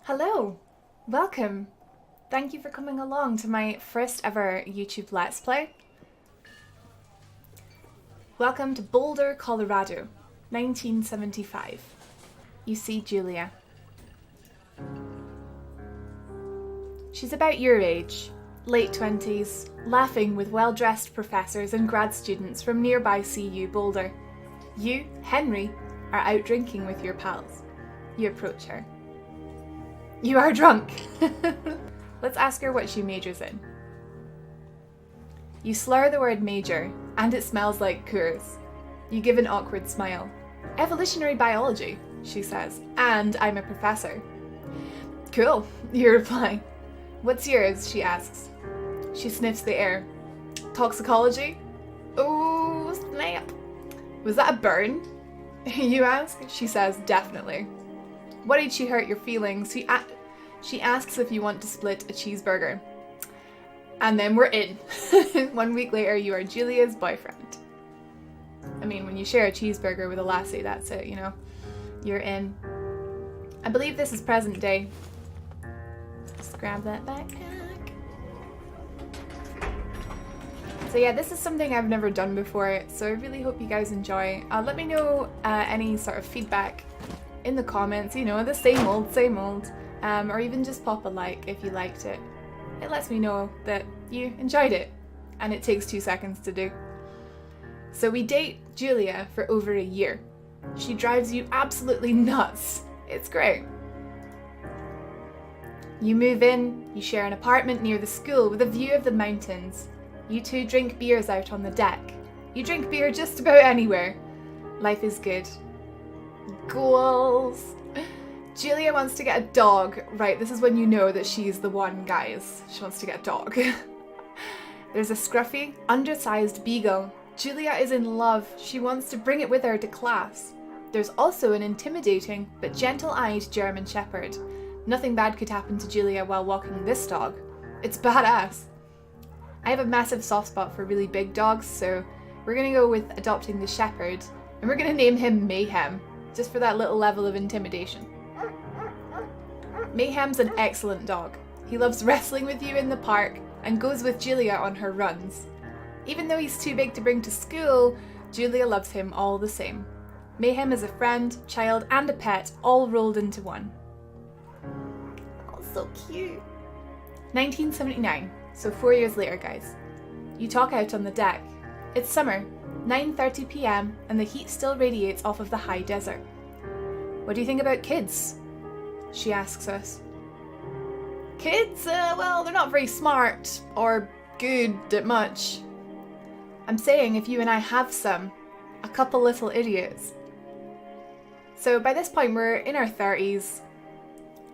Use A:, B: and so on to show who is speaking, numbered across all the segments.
A: Hello, welcome. Thank you for coming along to my first ever YouTube Let's Play. Welcome to Boulder, Colorado, 1975. You see Julia. She's about your age, late 20s, laughing with well-dressed professors and grad students from nearby CU Boulder. You, Henry, are out drinking with your pals. You approach her. You are drunk. Let's ask her what she majors in. You slur the word major, and it smells like Coors. You give an awkward smile. Evolutionary biology, she says, and I'm a professor. Cool, you reply. What's yours, she asks. She sniffs the air. Toxicology? Oh, snap. Was that a burn? You ask. She says, definitely. What did she hurt your feelings? She asks if you want to split a cheeseburger. And then we're in. 1 week later, you are Julia's boyfriend. I mean, when you share a cheeseburger with a lassie, that's it, you know. You're in. I believe this is present day. Just grab that backpack. So yeah, this is something I've never done before, so I really hope you guys enjoy. Let me know any sort of feedback in the comments, you know, the same old, or even just pop a like if you liked it. It lets me know that you enjoyed it, and it takes 2 seconds to do. So we date Julia for over a year. She drives you absolutely nuts. It's great. You move in, you share an apartment near the school with a view of the mountains. You two drink beers out on the deck. You drink beer just about anywhere. Life is good. Goals. Julia wants to get a dog. Right, this is when you know that she's the one, guys. She wants to get a dog. There's a scruffy, undersized beagle. Julia is in love. She wants to bring it with her to class. There's also an intimidating but gentle-eyed German Shepherd. Nothing bad could happen to Julia while walking this dog. It's badass. I have a massive soft spot for really big dogs, so we're gonna go with adopting the Shepherd, and we're gonna name him Mayhem, just for that little level of intimidation. Mayhem's an excellent dog. He loves wrestling with you in the park and goes with Julia on her runs. Even though he's too big to bring to school, Julia loves him all the same. Mayhem is a friend, child, and a pet, all rolled into one. Oh, so cute. 1979, so 4 years later, guys. You talk out on the deck. It's summer, 9:30 p.m, and the heat still radiates off of the high desert. What do you think about kids? She asks us. Kids? Well, they're not very smart or good at much. I'm saying if you and I have some, a couple little idiots. So by this point we're in our 30s,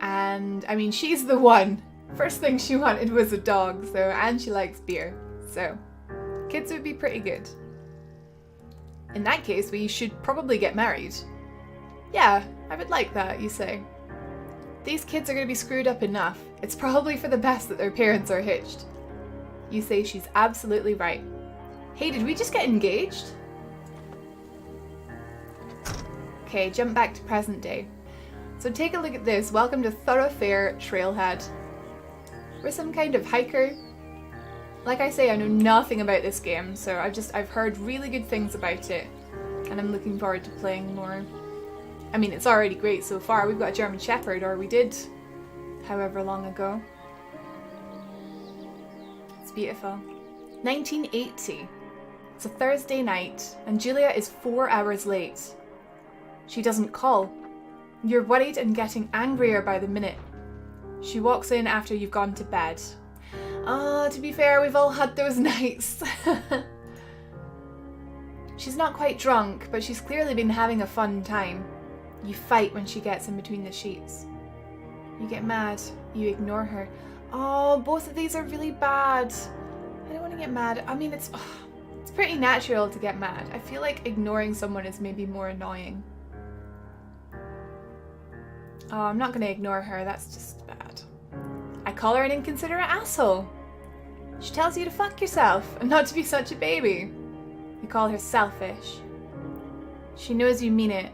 A: and I mean she's the one. First thing she wanted was a dog, and she likes beer, so kids would be pretty good. In that case, we should probably get married. Yeah, I would like that, you say. These kids are going to be screwed up enough. It's probably for the best that their parents are hitched. You say she's absolutely right. Hey, did we just get engaged? Okay, jump back to present day. So take a look at this. Welcome to Thoroughfare Trailhead. We're some kind of hiker. Like I say, I know nothing about this game, so I've heard really good things about it, and I'm looking forward to playing more. I mean, it's already great so far. We've got a German Shepherd, or we did, however long ago. It's beautiful. 1980. It's a Thursday night, and Julia is 4 hours late. She doesn't call. You're worried and getting angrier by the minute. She walks in after you've gone to bed. To be fair, we've all had those nights. She's not quite drunk, but she's clearly been having a fun time. You fight when she gets in between the sheets. You get mad. You ignore her. Oh, both of these are really bad. I don't want to get mad. I mean, it's pretty natural to get mad. I feel like ignoring someone is maybe more annoying. Oh, I'm not going to ignore her. That's just bad. I call her an inconsiderate asshole. She tells you to fuck yourself and not to be such a baby. You call her selfish. She knows you mean it.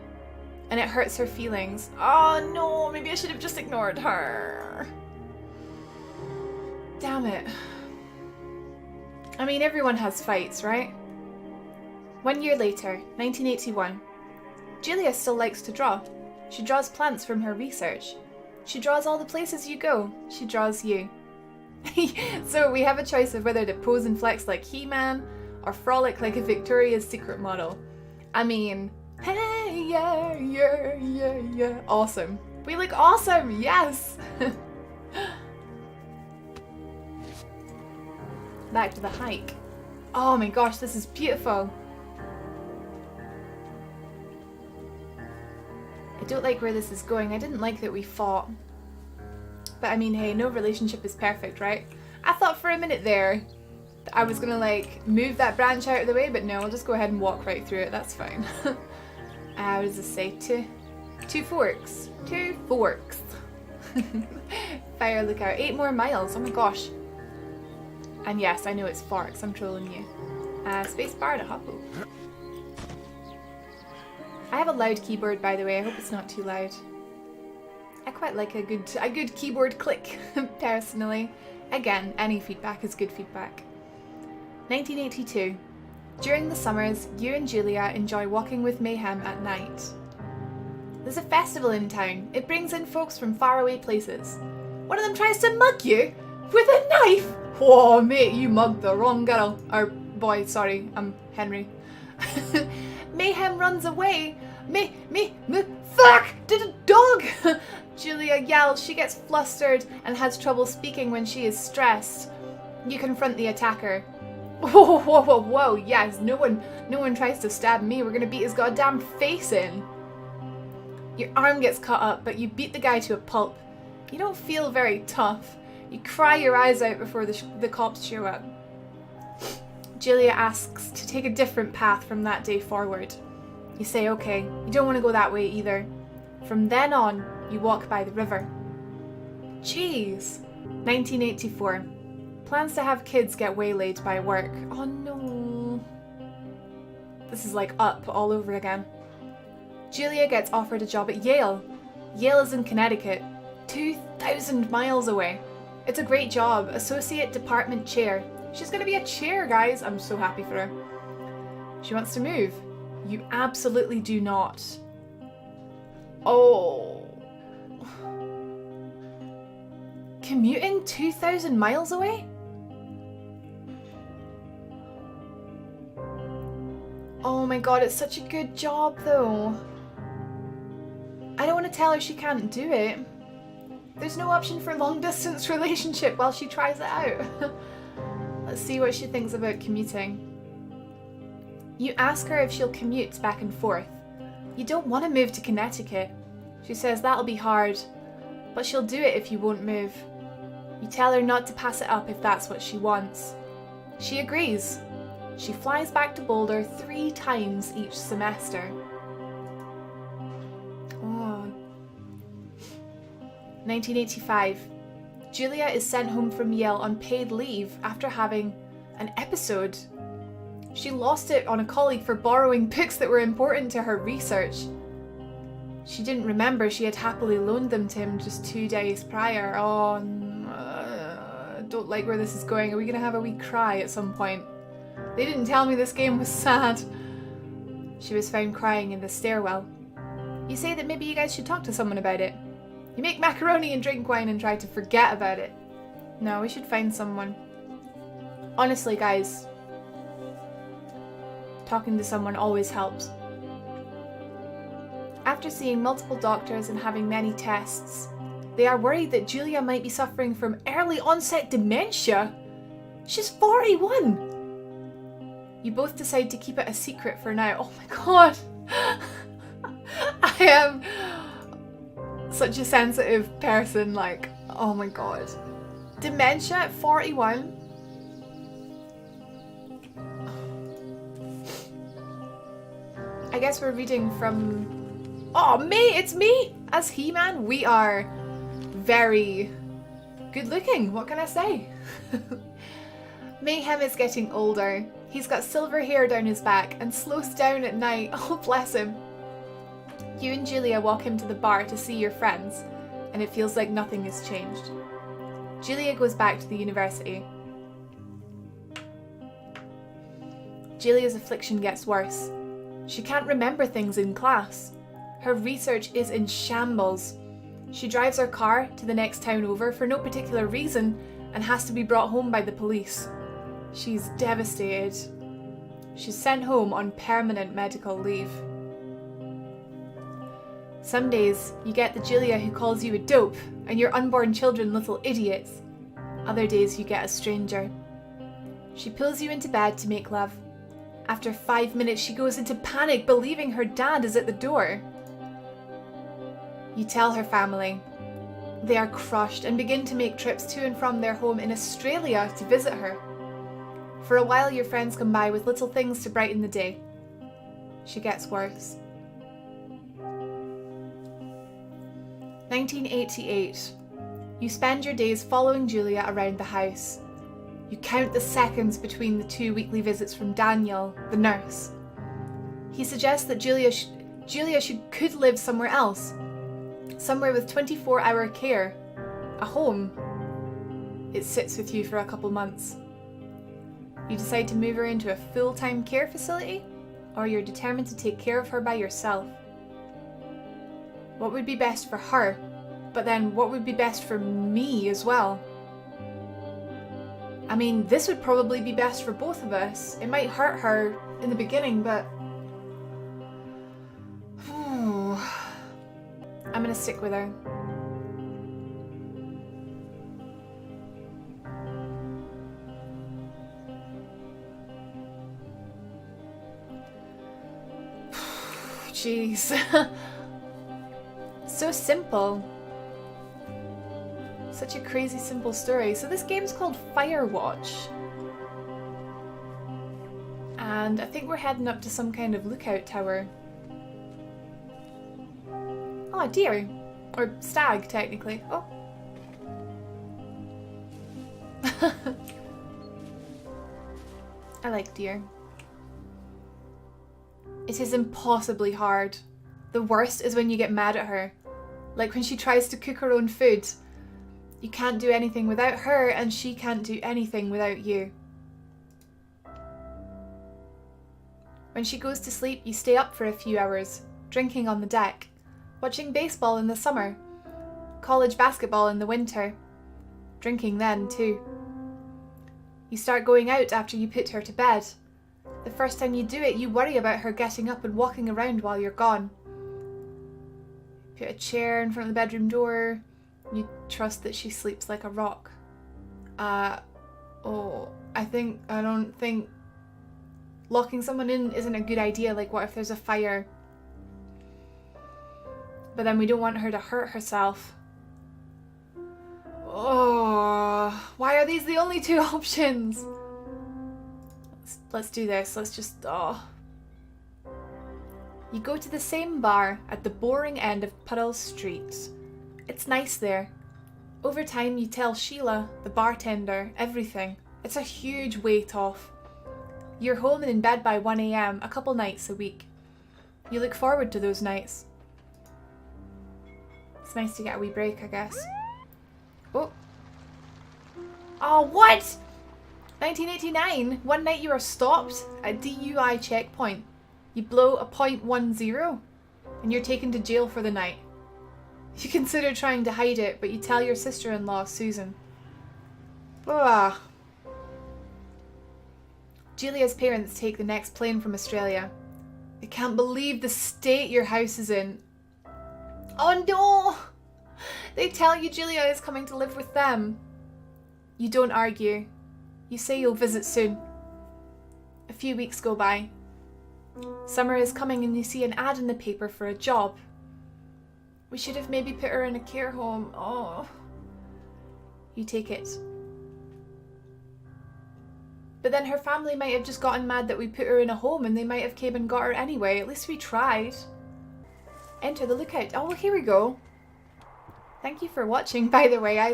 A: and it hurts her feelings. Oh no, maybe I should have just ignored her. Damn it. I mean, everyone has fights, right? 1 year later, 1981. Julia still likes to draw. She draws plants from her research. She draws all the places you go. She draws you. So we have a choice of whether to pose and flex like He-Man or frolic like a Victoria's Secret model. I mean, hey, yeah, yeah, yeah, yeah. Awesome. We look awesome, yes! Back to the hike. Oh my gosh, this is beautiful. I don't like where this is going. I didn't like that we fought. But I mean, hey, no relationship is perfect, right? I thought for a minute there that I was gonna like move that branch out of the way, but no, I'll just go ahead and walk right through it. That's fine. What does this say? Two forks. 2 forks. Fire lookout. 8 more miles. Oh my gosh. And yes, I know it's forks. I'm trolling you. Space bar to hop over. I have a loud keyboard, by the way. I hope it's not too loud. I quite like a good keyboard click, personally. Again, any feedback is good feedback. 1982. During the summers, you and Julia enjoy walking with Mayhem at night. There's a festival in town. It brings in folks from faraway places. One of them tries to mug you with a knife. Whoa, mate, you mugged the wrong girl. Or boy, sorry, I'm Henry. Mayhem runs away. Fuck! Did a dog! Julia yells. She gets flustered and has trouble speaking when she is stressed. You confront the attacker. Whoa, whoa, whoa, whoa! Yes, no one tries to stab me. We're gonna beat his goddamn face in. Your arm gets cut up, but you beat the guy to a pulp. You don't feel very tough. You cry your eyes out before the cops show up. Julia asks to take a different path from that day forward. You say okay, you don't want to go that way either. From then on, you walk by the river. Jeez. 1984. Plans to have kids get waylaid by work. Oh no. This is like Up all over again. Julia gets offered a job at Yale. Yale is in Connecticut, 2,000 miles away. It's a great job, associate department chair. She's gonna be a chair, guys. I'm so happy for her. She wants to move. You absolutely do not. Oh. Commuting 2,000 miles away? Oh my god, it's such a good job though. I don't want to tell her she can't do it. There's no option for long distance relationship while she tries it out. Let's see what she thinks about commuting. You ask her if she'll commute back and forth. You don't want to move to Connecticut. She says that'll be hard, but she'll do it if you won't move. You tell her not to pass it up if that's what she wants. She agrees. She flies back to Boulder 3 times each semester. Oh. 1985. Julia is sent home from Yale on paid leave after having an episode. She lost it on a colleague for borrowing books that were important to her research. She didn't remember she had happily loaned them to him just 2 days prior. Oh, don't like where this is going. Are we gonna have a wee cry at some point? They didn't tell me this game was sad. She was found crying in the stairwell. You say that maybe you guys should talk to someone about it. You make macaroni and drink wine and try to forget about it. No, we should find someone. Honestly, guys, talking to someone always helps. After seeing multiple doctors and having many tests, they are worried that Julia might be suffering from early onset dementia. She's 41! You both decide to keep it a secret for now. Oh my god! I am such a sensitive person, like, oh my god. Dementia at 41? I guess we're reading from... Oh, mate, it's me! As He-Man, we are very good looking, what can I say? Mayhem is getting older. He's got silver hair down his back and slows down at night. Oh, bless him. You and Julia walk into the bar to see your friends, and it feels like nothing has changed. Julia goes back to the university. Julia's affliction gets worse. She can't remember things in class. Her research is in shambles. She drives her car to the next town over for no particular reason and has to be brought home by the police. She's devastated. She's sent home on permanent medical leave. Some days you get the Julia who calls you a dope and your unborn children little idiots. Other days you get a stranger. She pulls you into bed to make love. After 5 minutes she goes into panic, believing her dad is at the door. You tell her family. They are crushed and begin to make trips to and from their home in Australia to visit her. For a while your friends come by with little things to brighten the day. She gets worse. 1988. You spend your days following Julia around the house. You count the seconds between the 2 weekly visits from Daniel, the nurse. He suggests that Julia could live somewhere else. Somewhere with 24-hour care. A home. It sits with you for a couple months. You decide to move her into a full-time care facility, or you're determined to take care of her by yourself. What would be best for her? But then what would be best for me as well? I mean, this would probably be best for both of us. It might hurt her in the beginning, but... I'm gonna stick with her. Jeez. So simple. Such a crazy simple story. So this game's called Firewatch. And I think we're heading up to some kind of lookout tower. Oh, deer. Or stag, technically. Oh. I like deer. It is impossibly hard. The worst is when you get mad at her. Like when she tries to cook her own food. You can't do anything without her, and she can't do anything without you. When she goes to sleep, you stay up for a few hours, drinking on the deck, watching baseball in the summer, college basketball in the winter, drinking then too. You start going out after you put her to bed. The first time you do it, you worry about her getting up and walking around while you're gone. Put a chair in front of the bedroom door. You trust that she sleeps like a rock. I don't think locking someone in isn't a good idea. Like, what if there's a fire? But then we don't want her to hurt herself. Oh, why are these the only two options? Let's do this. Let's just, You go to the same bar at the boring end of Puddle Street. It's nice there. Over time you tell Sheila, the bartender, everything. It's a huge weight off. You're home and in bed by 1 AM a couple nights a week. You look forward to those nights. It's nice to get a wee break, I guess. Oh. Oh, what? 1989. One night you are stopped at DUI checkpoint. You blow a .10 and you're taken to jail for the night. You consider trying to hide it, but you tell your sister-in-law, Susan. Ah. Julia's parents take the next plane from Australia. They can't believe the state your house is in. Oh no! They tell you Julia is coming to live with them. You don't argue. You say you'll visit soon. A few weeks go by. Summer is coming and you see an ad in the paper for a job. We should have maybe put her in a care home. Oh. You take it. But then her family might have just gotten mad that we put her in a home and they might have came and got her anyway. At least we tried. Enter the lookout. Oh, well, here we go. Thank you for watching, by the way. I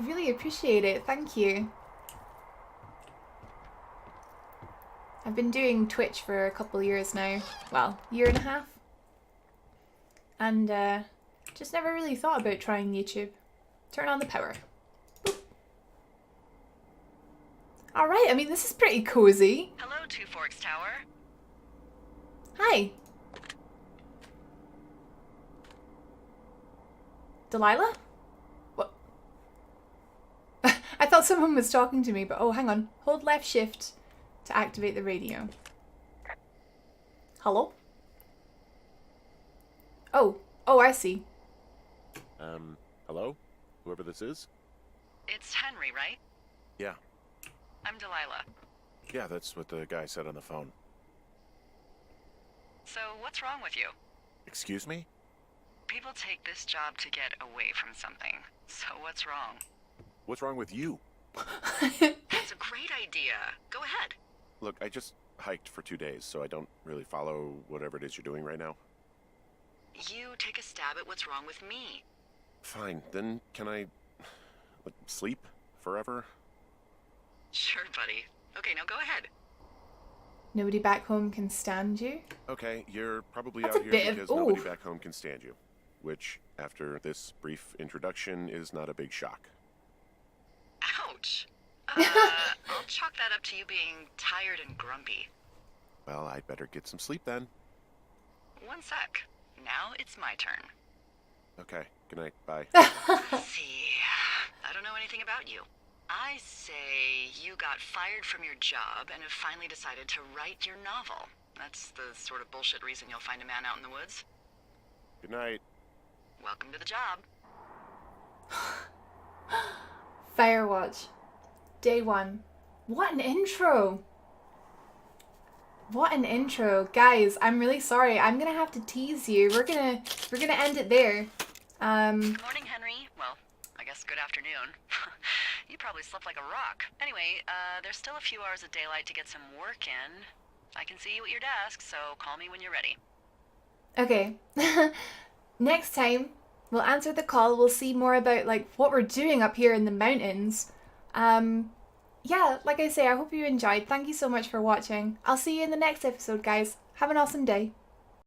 A: really appreciate it. Thank you. I've been doing Twitch for a couple years now. Well, year and a half. and just never really thought about trying YouTube. Turn on the power. Alright, I mean, this is pretty cozy.
B: Hello, Two Forks Tower.
A: Hi. Delilah? What? I thought someone was talking to me, but oh, hang on. Hold left shift to activate the radio. Hello? Oh, I see.
C: Hello? Whoever this is?
B: It's Henry, right?
C: Yeah.
B: I'm Delilah.
C: Yeah, that's what the guy said on the phone.
B: So, what's wrong with you?
C: Excuse me?
B: People take this job to get away from something. So, what's wrong?
C: What's wrong with you?
B: It's a great idea. Go ahead.
C: Look, I just hiked for 2 days, so I don't really follow whatever it is you're doing right now.
B: You take a stab at what's wrong with me.
C: Fine, then can I... sleep? Forever?
B: Sure, buddy. Okay, now go ahead.
A: Nobody back home can stand you?
C: Okay, you're probably
A: That's
C: out
A: a
C: here
A: bit of-
C: because nobody
A: oof.
C: back home can stand you. Which, after this brief introduction, is not a big shock.
B: Ouch. I'll chalk that up to you being tired and grumpy.
C: Well, I'd better get some sleep then.
B: One sec. Now it's my turn.
C: Okay, good night, bye.
B: Let's see. I don't know anything about you. I say you got fired from your job and have finally decided to write your novel. That's the sort of bullshit reason you'll find a man out in the woods.
C: Good night.
B: Welcome to the job.
A: Firewatch. Day 1. What an intro! What an intro. Guys, I'm really sorry. I'm gonna have to tease you. We're gonna end it there.
B: Good morning, Henry. Well, I guess good afternoon. You probably slept like a rock. Anyway, there's still a few hours of daylight to get some work in. I can see you at your desk, so call me when you're ready.
A: Okay. Next time, we'll answer the call. We'll see more about like what we're doing up here in the mountains. Yeah, like I say, I hope you enjoyed. Thank you so much for watching. I'll see you in the next episode, guys. Have an awesome day.